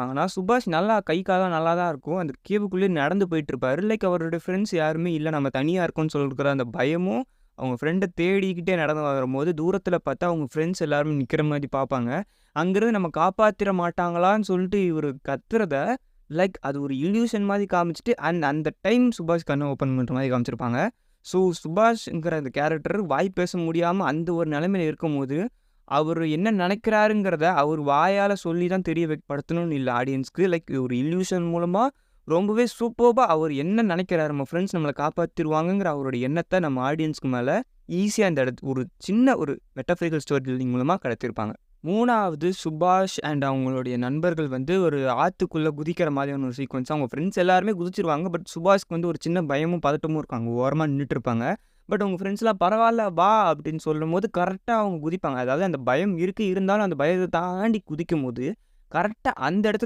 ஆனா, சுபாஷ் நல்லா கை கால்லாம் நல்லா தான் இருக்கும். அந்த கேவுக்குள்ளேயே நடந்து போயிட்டுருப்பாரு. லைக் அவருடைய ஃப்ரெண்ட்ஸ் யாருமே இல்ல. நம்ம தனியா இருக்கோம்ன்னு சொல்லிருக்கிற அந்த பயமும், அவங்க ஃப்ரெண்ட தேடிக்கிட்டே நடந்து வரும்போது, தூரத்தில பார்த்தா அவங்க ஃப்ரெண்ட்ஸ் எல்லாருமே நிக்கிற மாரி பார்ப்பாங்க. அங்கருந்து நம்ம காப்பாத்திற மாட்டாங்களான்னு சொல்லிட்டு இவரு கத்துறத, லைக் அது ஒரு இல்யூஷன் மாரி காமிச்சுட்டு, அந்த டைம் சுபாஷ் கண்ண ஓப்பன் பண்ற மாரி காமிச்சிருப்பாங்க. ஸோ, சுபாஷ்ங்கிற அந்த கேரக்டர் வாய் பேச முடியாம அந்த ஒரு நிலைமையில இருக்கும்போது, அவரு என்ன நெனைக்கிறாருங்கிறத அவர் வாயால சொல்லி தான் படுத்தணும்னு இல்ல ஆடியன்ஸ்க்கு. லைக் ஒரு இல்யூஷன் மூலமா ரொம்பவே சூப்பர்பா அவர் என்ன நெனைக்கிறாரு, நம்ம ஃப்ரெண்ட்ஸ் நம்மள காப்பாத்திருவாங்கங்கிற அவருடைய எண்ணத்த நம்ம ஆடியன்ஸ்க்கு மேல ஈஸியா இந்த ஒரு சின்ன ஒரு மெட்டாஃபரிக்கல் ஸ்டோரி டெல்லிங் மூலமா கடத்தியிருப்பாங்க. 3வது சுபாஷ் அண்ட் அவங்களுடைய நண்பர்கள் வந்து ஒரு ஆத்துக்குள்ள குதிக்கிற மாதிரியான ஒரு சீக்வென்ஸ். அவங்க ஃப்ரெண்ட்ஸ் எல்லாருமே குதிச்சிருவாங்க. பட் சுபாஷ்க்கு வந்து ஒரு சின்ன பயமும், பதட்டமும் இருக்கும். அங்க ஓரமா நின்னுட்டுருப்பாங்க. பட் அவங்க ஃப்ரெண்ட்ஸ்லாம் "பரவால்ல வா" அப்படின்னு சொல்லும்போது கரெக்ட்டா அவங்க குதிப்பாங்க. அதாவது அந்த பயம் இருக்கு. இருந்தாலும் அந்த பயத்த தாண்டி குதிக்கும்போது, கரெக்ட்டா அந்த இடத்துல